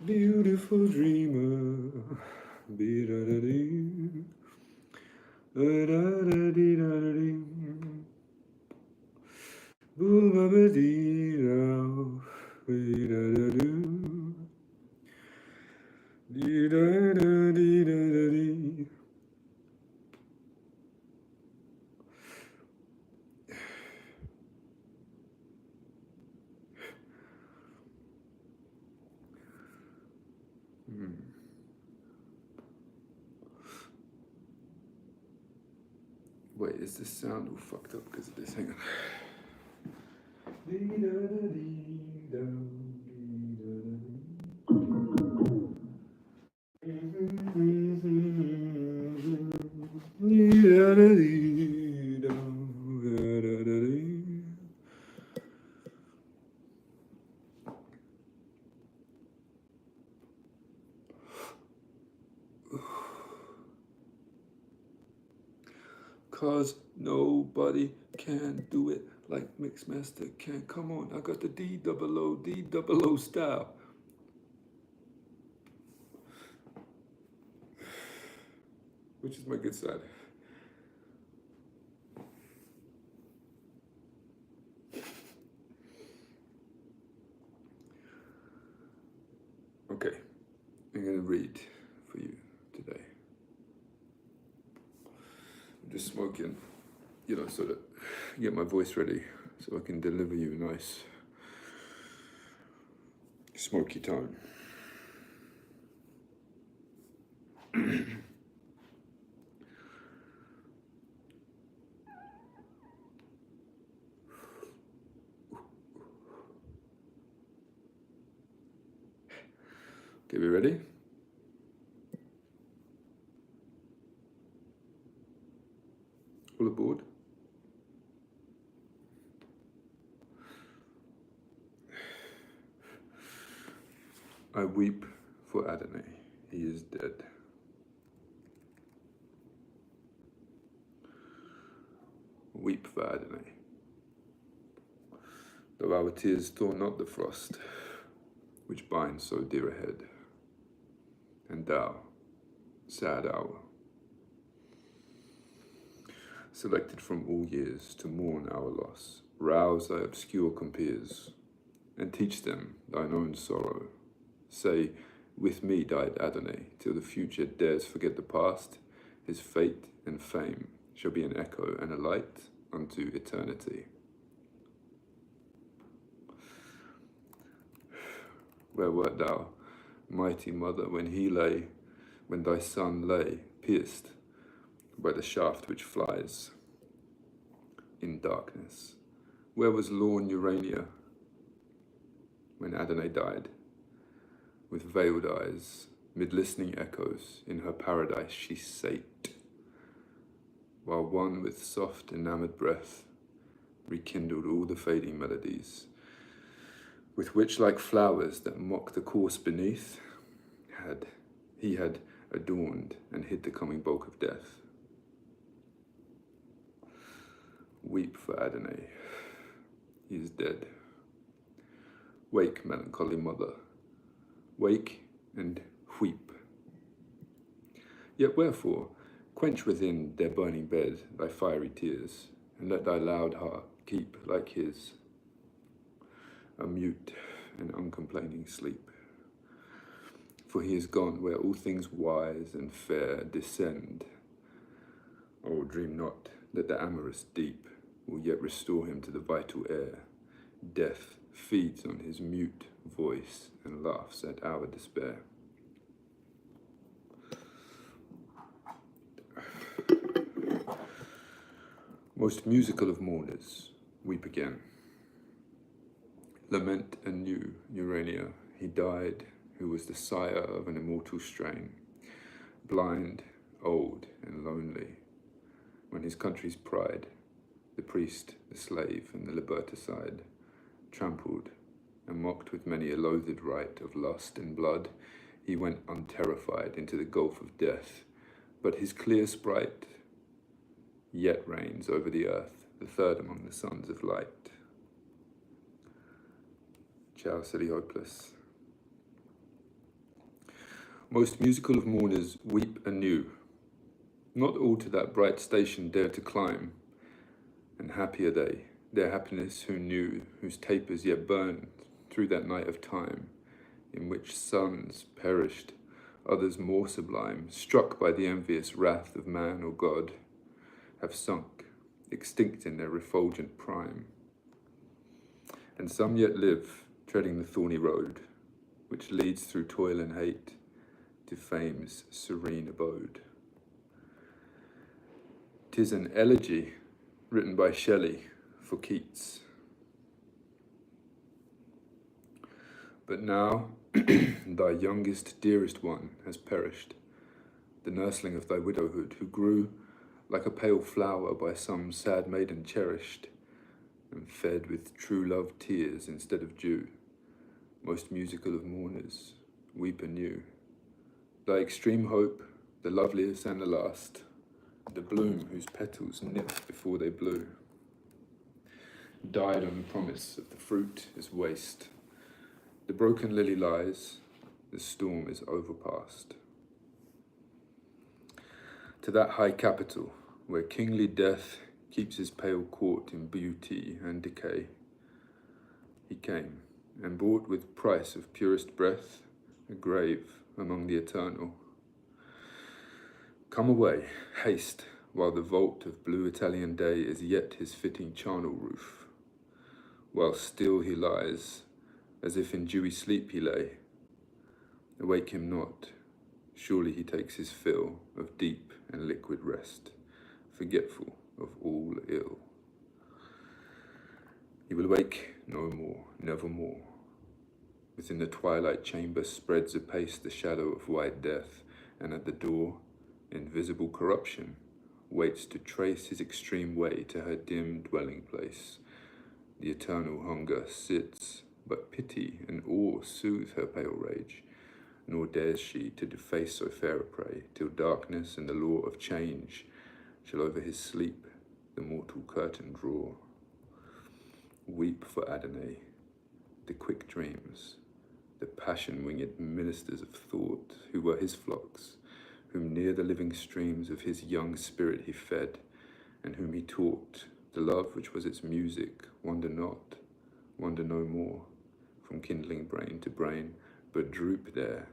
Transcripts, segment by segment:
Beautiful dreamer. Be-da-da-dee. Da-da-da-dee-da-da-dee. Boo-ba-ba-dee-da. Be-da-da-doo. Dee-da-da-dee-da-da-dee. Wait, is this sound all fucked up because of this? Hang on. Cause nobody can do it like Mixmaster can. Come on, I got the D-double-O style. Which is my good side. Okay, I'm gonna read for you today. I'm just smoking, so that I get my voice ready so I can deliver you a nice smoky tone. Okay, we ready? All aboard? I weep for Adonais, he is dead. Weep for Adonais. Though our tears thaw not the frost, which binds so dear a head. And thou, sad hour, selected from all years to mourn our loss, rouse thy obscure compeers, and teach them thine own sorrow. Say, with me died Adonais, till the future dares forget the past, his fate and fame shall be an echo and a light unto eternity. Where wert thou, mighty mother, when thy son lay, pierced by the shaft which flies in darkness? Where was lorn Urania, when Adonais died? With veiled eyes, mid listening echoes, in her paradise she sate, while one with soft enamoured breath rekindled all the fading melodies, with which, like flowers that mock the corse beneath, he had adorned and hid the coming bulk of death. Weep for Adonais, he is dead. Wake, melancholy mother, wake and weep. Yet wherefore, quench within their burning bed thy fiery tears, and let thy loud heart keep, like his, a mute and uncomplaining sleep. For he is gone where all things wise and fair descend. Oh, dream not that the amorous deep will yet restore him to the vital air. Death feeds on his mute voice and laughs at our despair. Most musical of mourners, weep again. Lament anew Urania, he died, who was the sire of an immortal strain, blind, old, and lonely, when his country's pride, the priest, the slave, and the liberticide, trampled and mocked with many a loathed rite of lust and blood, he went unterrified into the gulf of death, but his clear sprite yet reigns over the earth, the third among the sons of light. Ciao, silly hopeless. Most musical of mourners weep anew. Not all to that bright station dare to climb, and happy are they, their happiness who knew, whose tapers yet burned through that night of time, in which sons perished, others more sublime, struck by the envious wrath of man or God, have sunk, extinct in their refulgent prime. And some yet live, treading the thorny road, which leads through toil and hate to fame's serene abode. 'Tis an elegy written by Shelley for Keats. But now thy youngest, dearest one has perished, the nursling of thy widowhood, who grew like a pale flower by some sad maiden cherished, and fed with true love tears instead of dew. Most musical of mourners, weep anew. Thy extreme hope, the loveliest and the last, the bloom whose petals nipped before they blew, died on the promise of the fruit is waste. The broken lily lies, the storm is overpast. To that high capital, where kingly death keeps his pale court in beauty and decay, he came, and bought with price of purest breath a grave among the eternal. Come away, haste, while the vault of blue Italian day is yet his fitting charnel roof, while still he lies, as if in dewy sleep he lay. Awake him not, surely he takes his fill of deep and liquid rest, forgetful of all ill. He will wake no more, nevermore. Within the twilight chamber spreads apace the shadow of white death, and at the door, invisible corruption waits to trace his extreme way to her dim dwelling place. The eternal hunger sits, but pity and awe soothe her pale rage, nor dares she to deface so fair a prey, till darkness and the law of change shall over his sleep the mortal curtain draw. Weep for Adonais, the quick dreams, the passion-winged ministers of thought, who were his flocks, whom near the living streams of his young spirit he fed, and whom he taught the love which was its music. Wonder not, wonder no more, from kindling brain to brain, but droop there,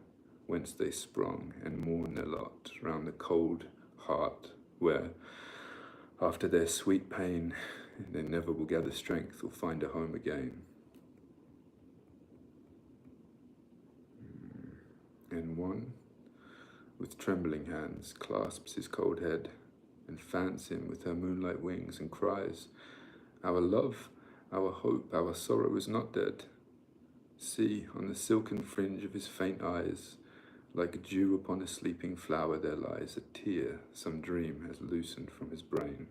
whence they sprung, and mourn their lot, round the cold heart, where, after their sweet pain, they never will gather strength or find a home again. And one, with trembling hands, clasps his cold head, and fans him with her moonlight wings, and cries, "Our love, our hope, our sorrow is not dead. See, on the silken fringe of his faint eyes, like dew upon a sleeping flower, there lies a tear some dream has loosened from his brain.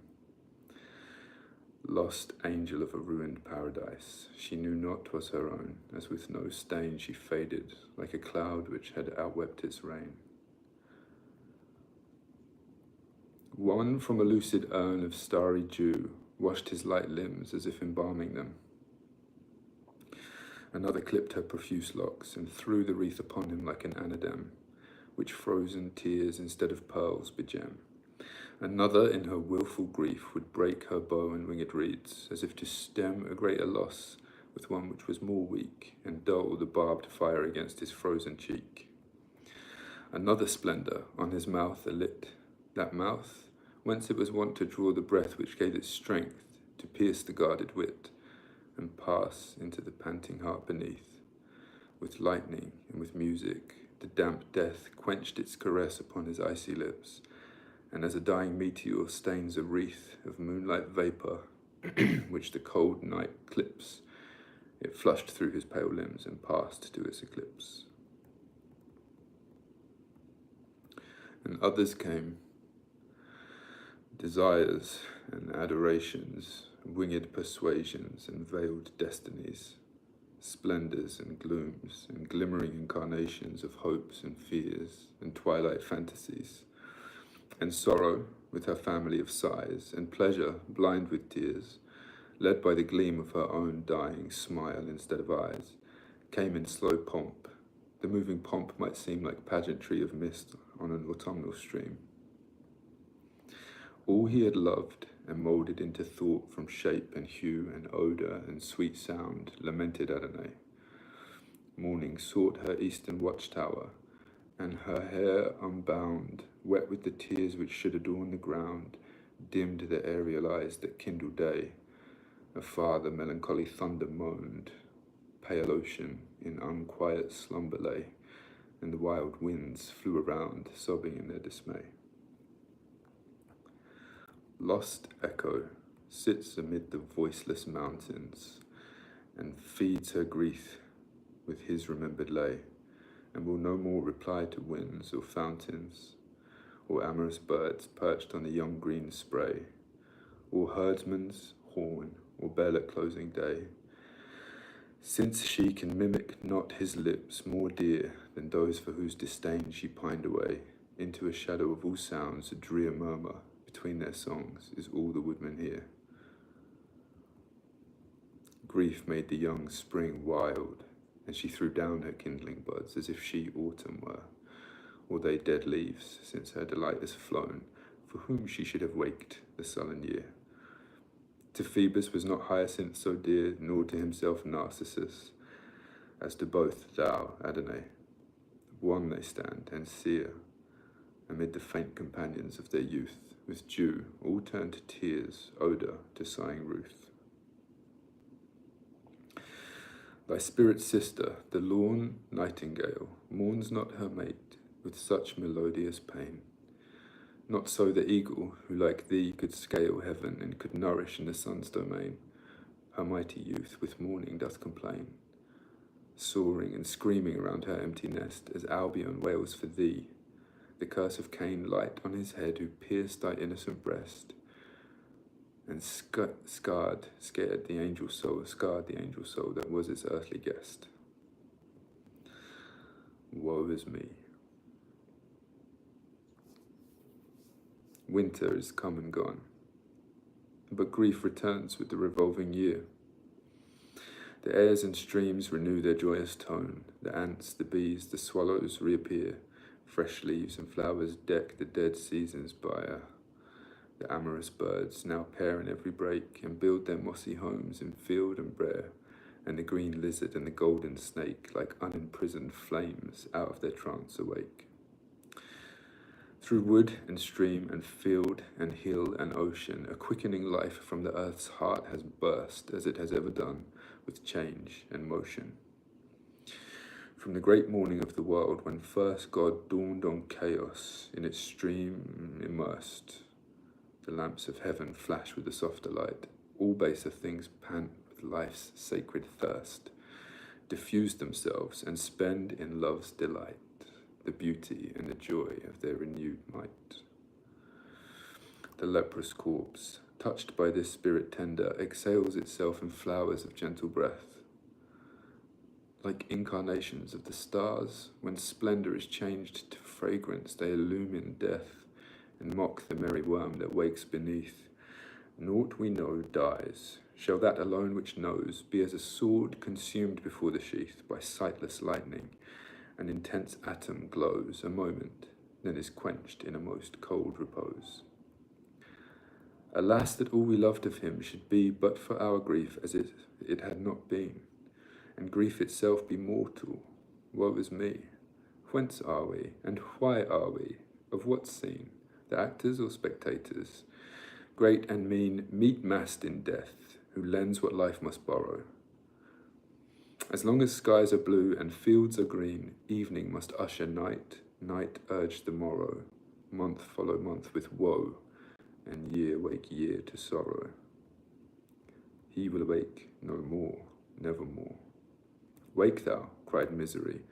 Lost angel of a ruined paradise, she knew not 'twas her own, as with no stain she faded, like a cloud which had outwept its rain. One from a lucid urn of starry dew washed his light limbs as if embalming them. Another clipped her profuse locks, and threw the wreath upon him like an anadem, which frozen tears instead of pearls begem. Another in her wilful grief would break her bow and winged reeds, as if to stem a greater loss with one which was more weak, and dull the barbed fire against his frozen cheek. Another splendour on his mouth alit, that mouth whence it was wont to draw the breath which gave it strength to pierce the guarded wit, and pass into the panting heart beneath. With lightning and with music, the damp death quenched its caress upon his icy lips, and as a dying meteor stains a wreath of moonlight vapour, which the cold night clips, it flushed through his pale limbs and passed to its eclipse. And others came, desires and adorations, winged persuasions and veiled destinies, splendours and glooms, and glimmering incarnations of hopes and fears, and twilight fantasies, and sorrow with her family of sighs, and pleasure blind with tears, led by the gleam of her own dying smile instead of eyes, came in slow pomp. The moving pomp might seem like pageantry of mist on an autumnal stream. All he had loved and moulded into thought from shape and hue and odour and sweet sound lamented Adonais. Morning sought her eastern watchtower, and her hair unbound, wet with the tears which should adorn the ground, dimmed the aerial eyes that kindle day. Afar the melancholy thunder moaned, pale ocean in unquiet slumber lay, and the wild winds flew around, sobbing in their dismay. Lost echo sits amid the voiceless mountains, and feeds her grief with his remembered lay, and will no more reply to winds or fountains, or amorous birds perched on the young green spray, or herdsman's horn, or bell at closing day, since she can mimic not his lips more dear than those for whose disdain she pined away. Into a shadow of all sounds, a drear murmur between their songs is all the woodmen hear. Grief made the young spring wild, and she threw down her kindling buds as if she autumn were, or they dead leaves, since her delight is flown, for whom she should have waked the sullen year. To Phoebus was not Hyacinth so dear, nor to himself Narcissus, as to both thou, Adonais. One they stand and sear, amid the faint companions of their youth, with dew all turned to tears, odour to sighing Ruth. Thy spirit sister, the lorn nightingale, mourns not her mate with such melodious pain. Not so the eagle, who like thee could scale heaven and could nourish in the sun's domain. Her mighty youth with mourning doth complain, soaring and screaming around her empty nest, as Albion wails for thee, the curse of Cain light on his head, who pierced thy innocent breast, and scarred the angel soul that was its earthly guest. Woe is me. Winter is come and gone, but grief returns with the revolving year. The airs and streams renew their joyous tone, the ants, the bees, the swallows reappear, fresh leaves and flowers deck the dead season's bier. The amorous birds now pair in every brake, and build their mossy homes in field and brae, and the green lizard and the golden snake, like unimprisoned flames, out of their trance awake. Through wood and stream and field and hill and ocean, a quickening life from the earth's heart has burst, as it has ever done, with change and motion. From the great morning of the world, when first God dawned on chaos, in its stream immersed, the lamps of heaven flash with a softer light. All baser things pant with life's sacred thirst, diffuse themselves and spend in love's delight the beauty and the joy of their renewed might. The leprous corpse, touched by this spirit tender, exhales itself in flowers of gentle breath. Like incarnations of the stars, when splendor is changed to fragrance, they illumine death and mock the merry worm that wakes beneath. Naught we know dies. Shall that alone which knows be as a sword consumed before the sheath by sightless lightning? An intense atom glows a moment, then is quenched in a most cold repose. Alas, that all we loved of him should be but for our grief as it had not been, and grief itself be mortal. Woe is me! Whence are we, and why are we? Of what scene? The actors or spectators? Great and mean, meet massed in death, who lends what life must borrow. As long as skies are blue and fields are green, evening must usher night, night urge the morrow, month follow month with woe, and year wake year to sorrow. He will awake no more, nevermore. Wake thou, cried misery,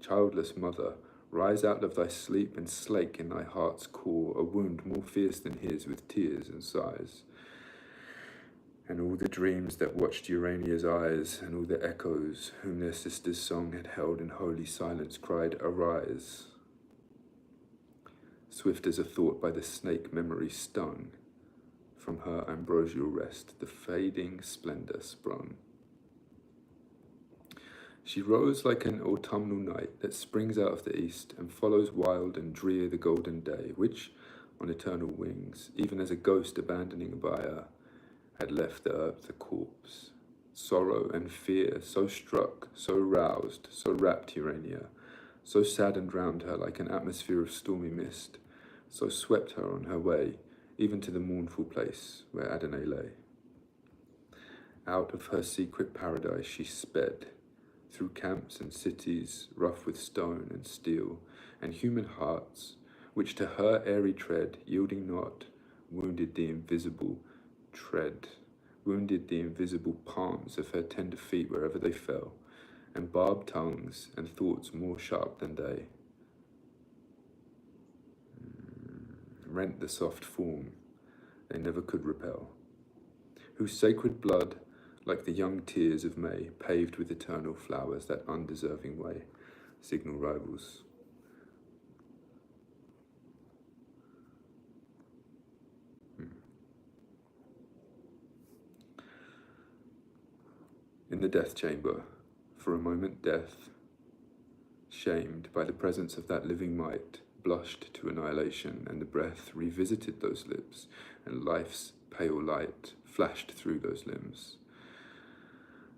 childless mother, rise out of thy sleep and slake in thy heart's core a wound more fierce than his with tears and sighs. And all the dreams that watched Urania's eyes, and all the echoes whom their sister's song had held in holy silence, cried, arise. Swift as a thought by the snake memory stung, from her ambrosial rest the fading splendour sprung. She rose like an autumnal night that springs out of the east and follows wild and drear the golden day, which, on eternal wings, even as a ghost abandoning a bier, had left the earth a corpse. Sorrow and fear so struck, so roused, so wrapped Urania, so saddened round her like an atmosphere of stormy mist, so swept her on her way, even to the mournful place where Adonais lay. Out of her secret paradise she sped, through camps and cities rough with stone and steel, and human hearts, which to her airy tread, yielding not, wounded the invisible palms of her tender feet wherever they fell, and barbed tongues and thoughts more sharp than they rent the soft form they never could repel, whose sacred blood, like the young tears of May, paved with eternal flowers that undeserving way, signal rivals. In the death chamber, for a moment death, shamed by the presence of that living might, blushed to annihilation, and the breath revisited those lips, and life's pale light flashed through those limbs.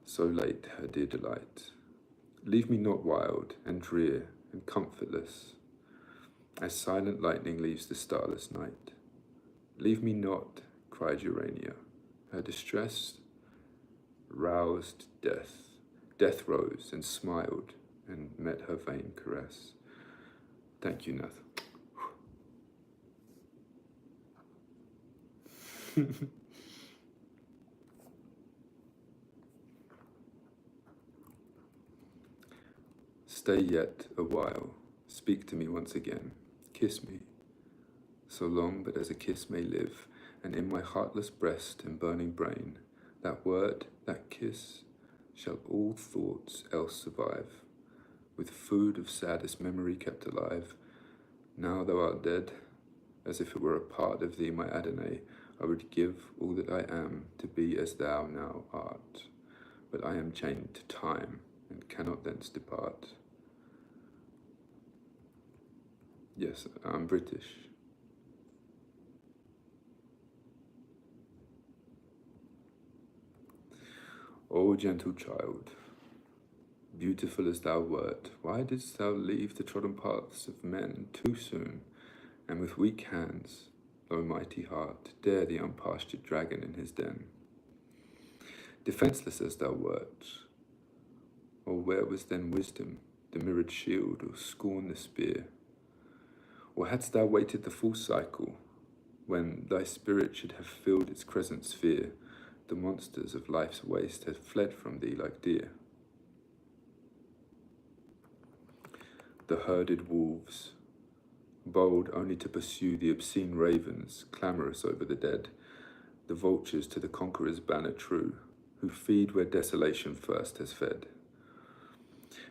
So late her dear delight. Leave me not wild and drear and comfortless, as silent lightning leaves the starless night. Leave me not, cried Urania. Her distress roused death. Death rose and smiled and met her vain caress. Thank you, Nath. Stay yet a while, speak to me once again, kiss me, so long but as a kiss may live, and in my heartless breast and burning brain, that word, that kiss, shall all thoughts else survive, with food of saddest memory kept alive. Now thou art dead, as if it were a part of thee, my Adonais, I would give all that I am to be as thou now art, but I am chained to time and cannot thence depart. Yes, I'm British. O gentle child, beautiful as thou wert, why didst thou leave the trodden paths of men too soon, and with weak hands, O mighty heart, dare the unpastured dragon in his den? Defenceless as thou wert, or where was then wisdom, the mirrored shield, or scorn the spear? Or hadst thou waited the full cycle, when thy spirit should have filled its crescent sphere, the monsters of life's waste had fled from thee like deer? The herded wolves, bold only to pursue the obscene ravens, clamorous over the dead, the vultures to the conqueror's banner true, who feed where desolation first has fed,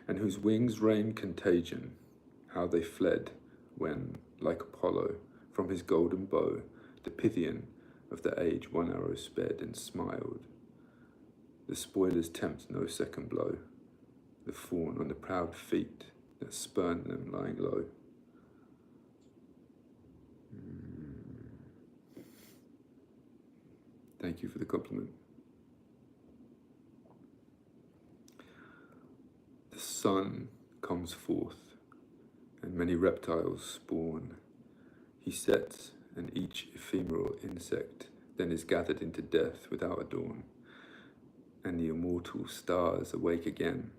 and whose wings rain contagion, how they fled, when, like Apollo, from his golden bow, the Pythian of the age one arrow sped and smiled. The spoilers tempt no second blow, the fawn on the proud feet that spurn them lying low. Thank you for the compliment. The sun comes forth, and many reptiles spawn. He sets, and each ephemeral insect then is gathered into death without a dawn, and the immortal stars awake again.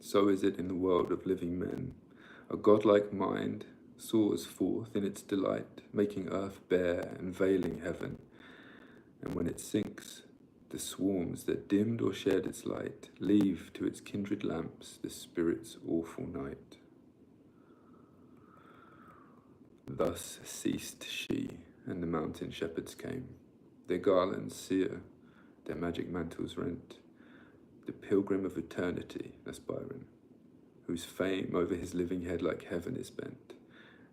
So is it in the world of living men. A godlike mind soars forth in its delight, making earth bare and veiling heaven. And when it sinks, the swarms that dimmed or shared its light leave to its kindred lamps the spirit's awful night. Thus ceased she, and the mountain shepherds came, their garlands sere, their magic mantles rent. The pilgrim of eternity, that's Byron, whose fame over his living head like heaven is bent,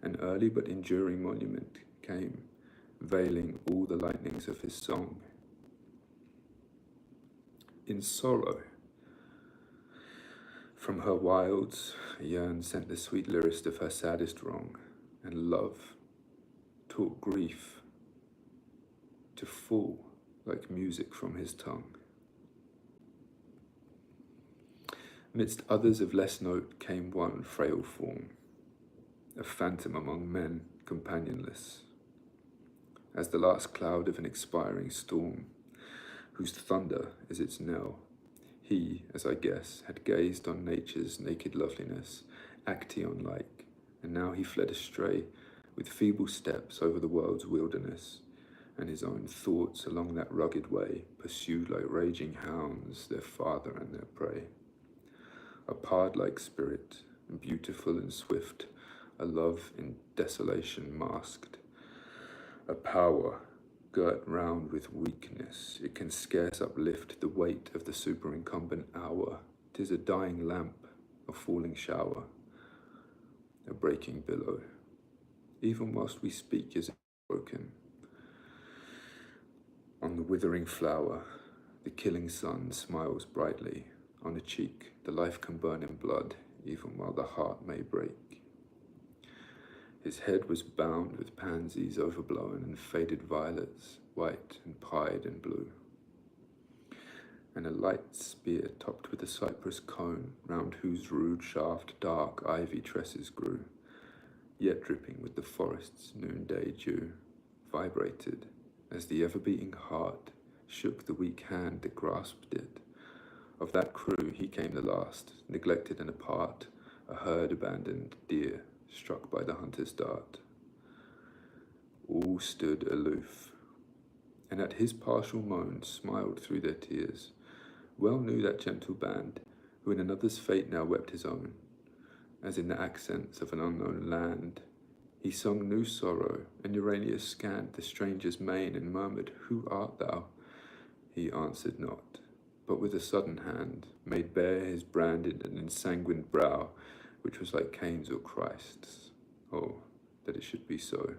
an early but enduring monument came, veiling all the lightnings of his song. In sorrow, From her wilds, yearn sent the sweet lyrist of her saddest wrong, and love taught grief to fall like music from his tongue. Midst others of less note came one frail form, a phantom among men, companionless, as the last cloud of an expiring storm, whose thunder is its knell. He, as I guess, had gazed on nature's naked loveliness, Actaeon-like, and now he fled astray with feeble steps over the world's wilderness, and his own thoughts along that rugged way pursued like raging hounds their father and their prey. A pard-like spirit, beautiful and swift, a love in desolation masked, a power girt round with weakness, it can scarce uplift the weight of the superincumbent hour. 'Tis a dying lamp, a falling shower, a breaking billow. Even whilst we speak is broken. On the withering flower, the killing sun smiles brightly. On a cheek, the life can burn in blood, even while the heart may break. His head was bound with pansies overblown and faded violets, white and pied and blue, and a light spear topped with a cypress cone, round whose rude shaft dark ivy tresses grew, yet dripping with the forest's noonday dew, vibrated as the ever-beating heart shook the weak hand that grasped it. Of that crew he came the last, neglected and apart, a herd abandoned deer, struck by the hunter's dart. All stood aloof, and at his partial moan smiled through their tears, well knew that gentle band, who in another's fate now wept his own, as in the accents of an unknown land. He sung new sorrow, and Uranius scanned the stranger's mane and murmured, "Who art thou?" He answered not, but with a sudden hand made bare his branded and ensanguined brow, which was like Cain's or Christ's. Oh, that it should be so.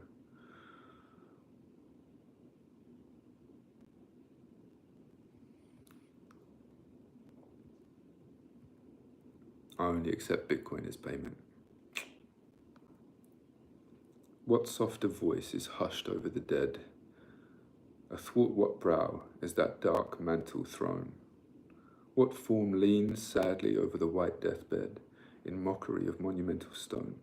I only accept Bitcoin as payment. What softer voice is hushed over the dead? Athwart what brow is that dark mantle thrown? What form leans sadly over the white deathbed, in mockery of monumental stone?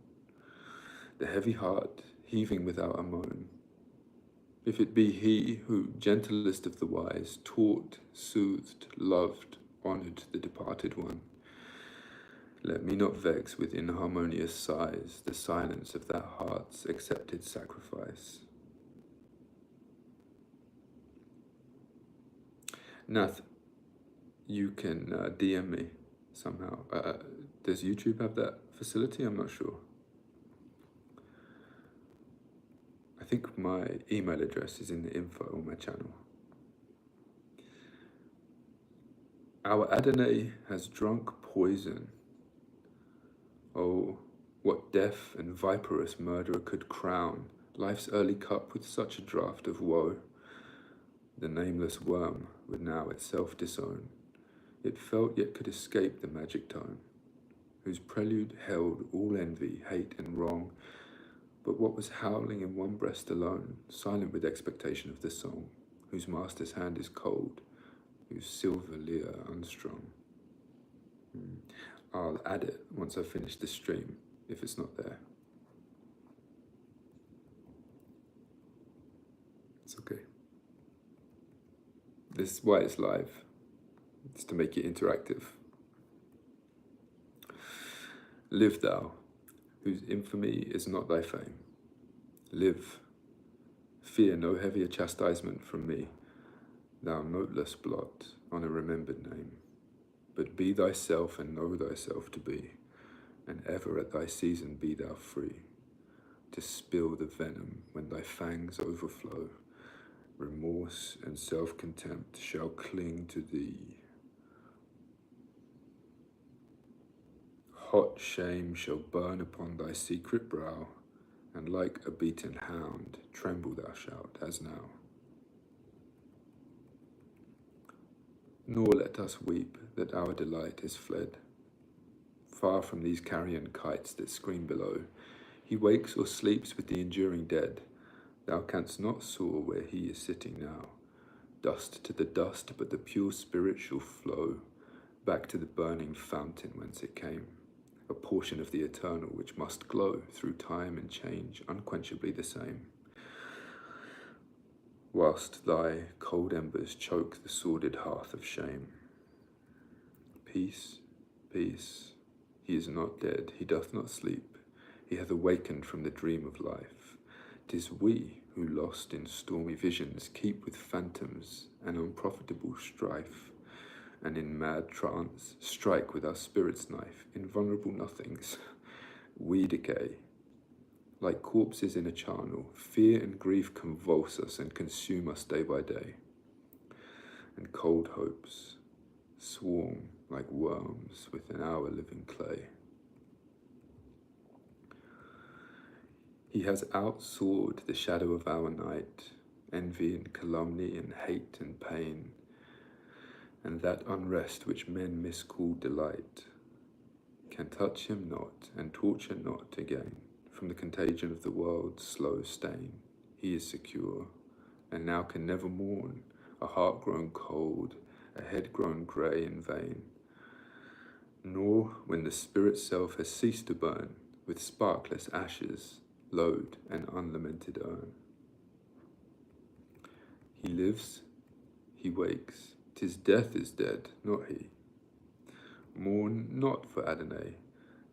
The heavy heart heaving without a moan. If it be he who, gentlest of the wise, taught, soothed, loved, honoured the departed one, let me not vex with inharmonious sighs the silence of that heart's accepted sacrifice. Nath, you can DM me somehow. Does YouTube have that facility? I'm not sure. I think my email address is in the info on my channel. Our Adonais has drunk poison. Oh, what deaf and viperous murderer could crown life's early cup with such a draught of woe? The nameless worm would now itself disown. It felt yet could escape the magic tone, whose prelude held all envy, hate, and wrong, but what was howling in one breast alone, silent with expectation of the song, whose master's hand is cold, whose silver lyre unstrung. I'll add it once I finish the stream, if it's not there. It's okay. This is why it's live. It's to make it interactive. Live thou, whose infamy is not thy fame. Live. Fear no heavier chastisement from me, thou noteless blot on a remembered name. But be thyself and know thyself to be, and ever at thy season be thou free, to spill the venom when thy fangs overflow. Remorse and self-contempt shall cling to thee. Hot shame shall burn upon thy secret brow, and like a beaten hound tremble thou shalt as now. Nor let us weep that our delight is fled. far from these carrion kites that scream below. He wakes or sleeps with the enduring dead. Thou canst not soar where he is sitting now. Dust to the dust, but the pure spirit shall flow back to the burning fountain whence it came, a portion of the eternal which must glow through time and change, unquenchably the same. Whilst thy cold embers choke the sordid hearth of shame. Peace, peace, he is not dead, he doth not sleep, he hath awakened from the dream of life. 'Tis we who, lost in stormy visions, keep with phantoms an unprofitable strife, and in mad trance strike with our spirit's knife invulnerable nothings. We decay. Like corpses in a charnel, fear and grief convulse us and consume us day by day. And cold hopes swarm like worms within our living clay. He has outsoared the shadow of our night, envy and calumny and hate and pain, and that unrest which men miscall delight, can touch him not and torture not again. From the contagion of the world's slow stain, he is secure, and now can never mourn, a heart grown cold, a head grown grey in vain. Nor when the spirit's self has ceased to burn, with sparkless ashes, load an unlamented urn. He lives, he wakes, 'tis death is dead, not he. Mourn not for Adonais.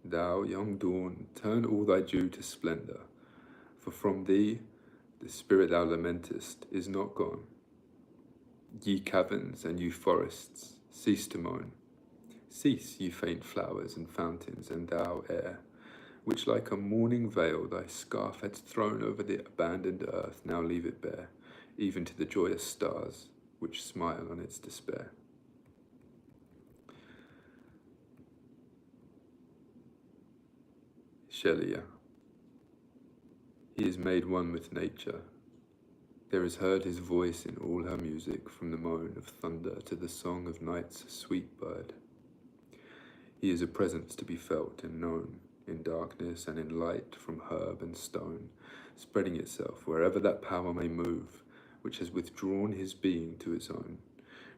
Thou, young dawn, turn all thy dew to splendour, for from thee the spirit thou lamentest is not gone. Ye caverns and ye forests, cease to moan. Cease, ye faint flowers and fountains, and thou air, which like a mourning veil thy scarf hadst thrown over the abandoned earth, now leave it bare, even to the joyous stars which smile on its despair. Shelley. He is made one with nature. There is heard his voice in all her music, from the moan of thunder to the song of night's sweet bird. He is a presence to be felt and known, in darkness and in light, from herb and stone, spreading itself wherever that power may move, which has withdrawn his being to its own,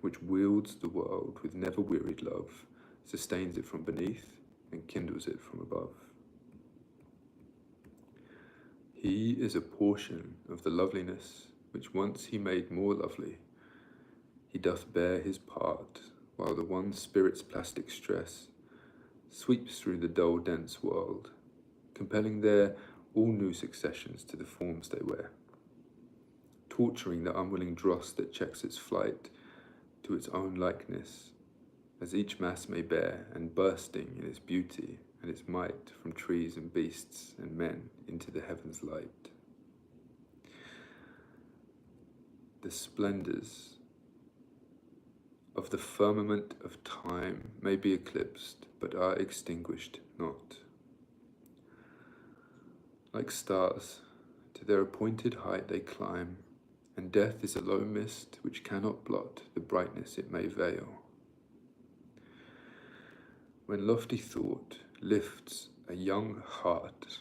which wields the world with never wearied love, sustains it from beneath and kindles it from above. He is a portion of the loveliness which once he made more lovely. He doth bear his part, while the one spirit's plastic stress sweeps through the dull, dense world, compelling there all new successions to the forms they wear, torturing the unwilling dross that checks its flight to its own likeness, as each mass may bear, and bursting in its beauty and its might from trees and beasts and men into the heavens' light. The splendours of the firmament of time may be eclipsed, but are extinguished not. Like stars, to their appointed height they climb, and death is a low mist which cannot blot the brightness it may veil. When lofty thought lifts a young heart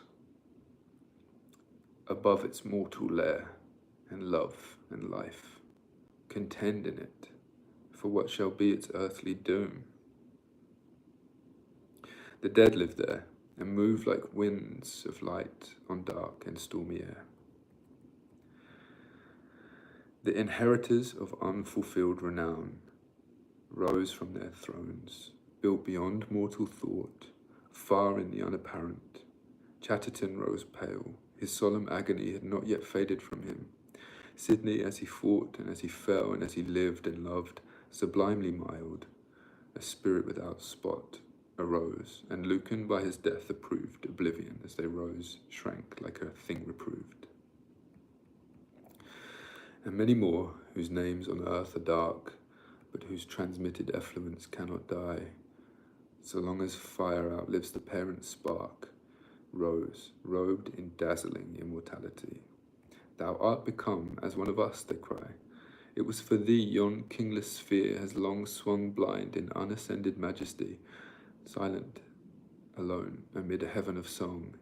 above its mortal lair, and love and life contend in it for what shall be its earthly doom. The dead live there and move like winds of light on dark and stormy air. The inheritors of unfulfilled renown rose from their thrones, built beyond mortal thought, far in the unapparent. Chatterton rose pale, his solemn agony had not yet faded from him. Sidney, as he fought and as he fell and as he lived and loved, sublimely mild, a spirit without spot, arose, and Lucan by his death approved oblivion as they rose, shrank like a thing reproved. And many more, whose names on earth are dark, but whose transmitted effluence cannot die, so long as fire outlives the parent spark, rose, robed in dazzling immortality. Thou art become as one of us, they cry. It was for thee yon kingless sphere has long swung blind in unascended majesty, silent alone amid a heaven of song,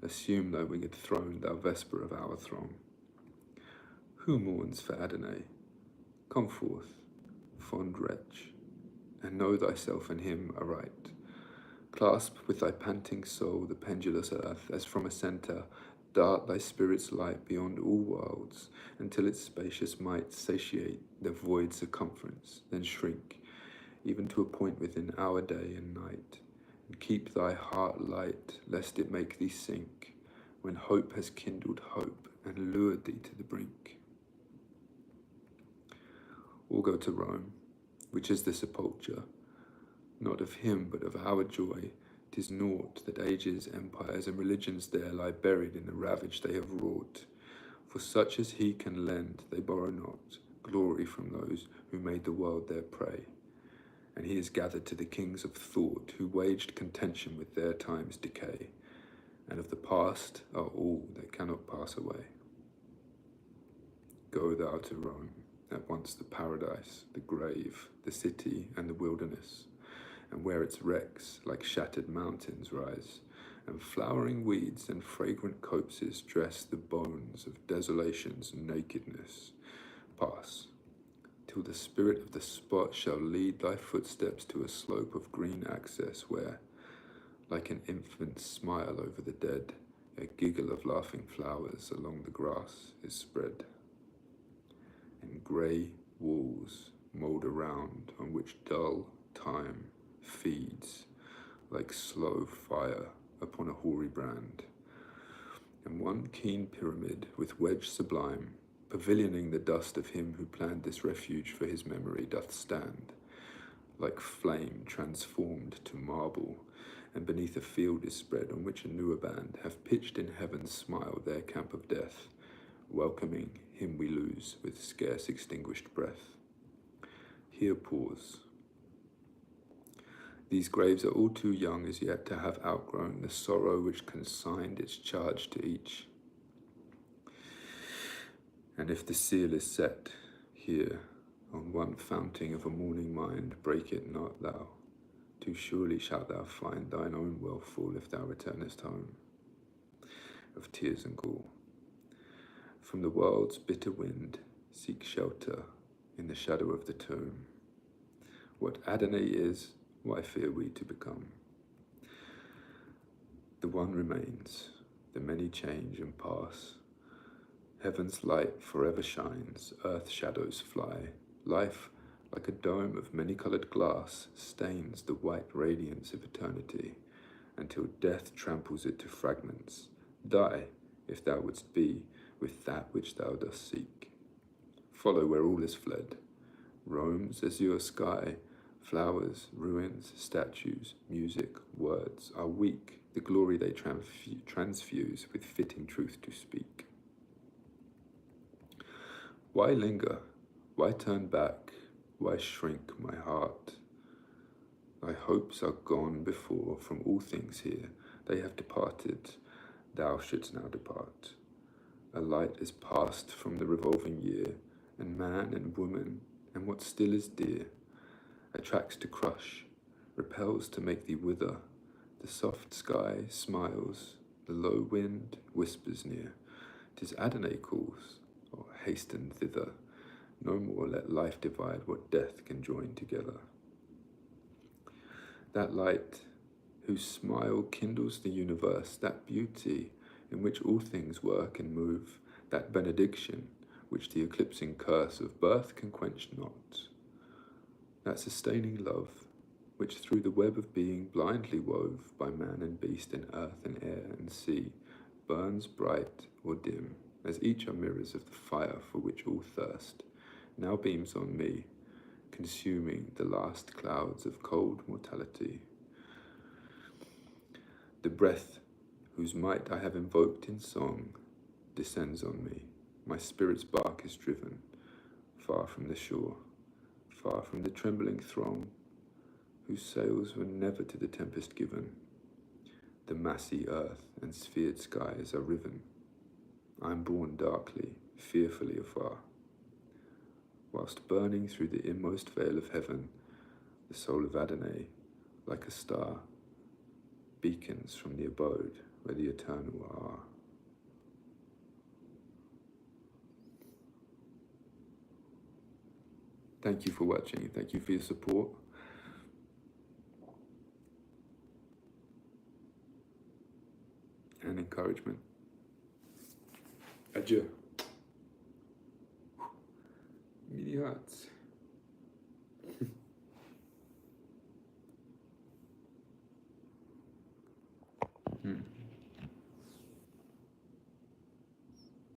assume thy winged throne, thou vesper of our throng. Who mourns for Adonais? Come forth, fond wretch, and know thyself and him aright. Clasp with thy panting soul the pendulous earth, as from a centre dart thy spirit's light beyond all worlds, until its spacious might satiate the void circumference, then shrink, even to a point within our day and night. And keep thy heart light, lest it make thee sink, when hope has kindled hope and lured thee to the brink. All go to Rome, which is the sepulchre, not of him, but of our joy. 'Tis naught that ages, empires, and religions there lie buried in the ravage they have wrought. For such as he can lend, they borrow not glory from those who made the world their prey. And he is gathered to the kings of thought, who waged contention with their time's decay, and of the past are all that cannot pass away. Go thou to Rome, at once the paradise, the grave, the city, and the wilderness, and where its wrecks like shattered mountains rise, and flowering weeds and fragrant copses dress the bones of desolation's nakedness. Pass, till the spirit of the spot shall lead thy footsteps to a slope of green access where, like an infant's smile over the dead, a giggle of laughing flowers along the grass is spread. And grey walls mould around, on which dull time feeds like slow fire upon a hoary brand. And one keen pyramid with wedge sublime, pavilioning the dust of him who planned this refuge for his memory, doth stand, like flame transformed to marble, and beneath a field is spread, on which a newer band have pitched in heaven's smile their camp of death, welcoming him we lose with scarce extinguished breath. Here pause. These graves are all too young as yet to have outgrown the sorrow which consigned its charge to each. And if the seal is set here on one fountain of a morning mind, break it not thou. Too surely shalt thou find thine own well full if thou returnest home of tears and gall. From the world's bitter wind, seek shelter in the shadow of the tomb. What Adonais is, why fear we to become? The one remains, the many change and pass. Heaven's light forever shines, earth's shadows fly. Life, like a dome of many-coloured glass, stains the white radiance of eternity, until death tramples it to fragments. Die, if thou wouldst be with that which thou dost seek. Follow where all is fled. Rome's azure sky, flowers, ruins, statues, music, words are weak, the glory they transfuse with fitting truth to speak. Why linger? Why turn back? Why shrink, my heart? Thy hopes are gone before from all things here. They have departed. Thou shouldst now depart. A light is passed from the revolving year, and man and woman, and what still is dear, attracts to crush, repels to make thee wither. The soft sky smiles, the low wind whispers near. 'Tis Adonais calls, or hasten thither. No more let life divide what death can join together. That light whose smile kindles the universe, that beauty in which all things work and move, that benediction which the eclipsing curse of birth can quench not, that sustaining love which through the web of being blindly wove by man and beast in earth and air and sea, burns bright or dim, as each are mirrors of the fire for which all thirst, now beams on me, consuming the last clouds of cold mortality. The breath whose might I have invoked in song descends on me. My spirit's bark is driven far from the shore, far from the trembling throng, whose sails were never to the tempest given. The massy earth and sphered skies are riven. I am borne darkly, fearfully afar, whilst burning through the inmost veil of heaven, the soul of Adonais, like a star, beacons from the abode where the eternal are. Thank you for watching. Thank you for your support. And encouragement. Adieu. Mini hearts.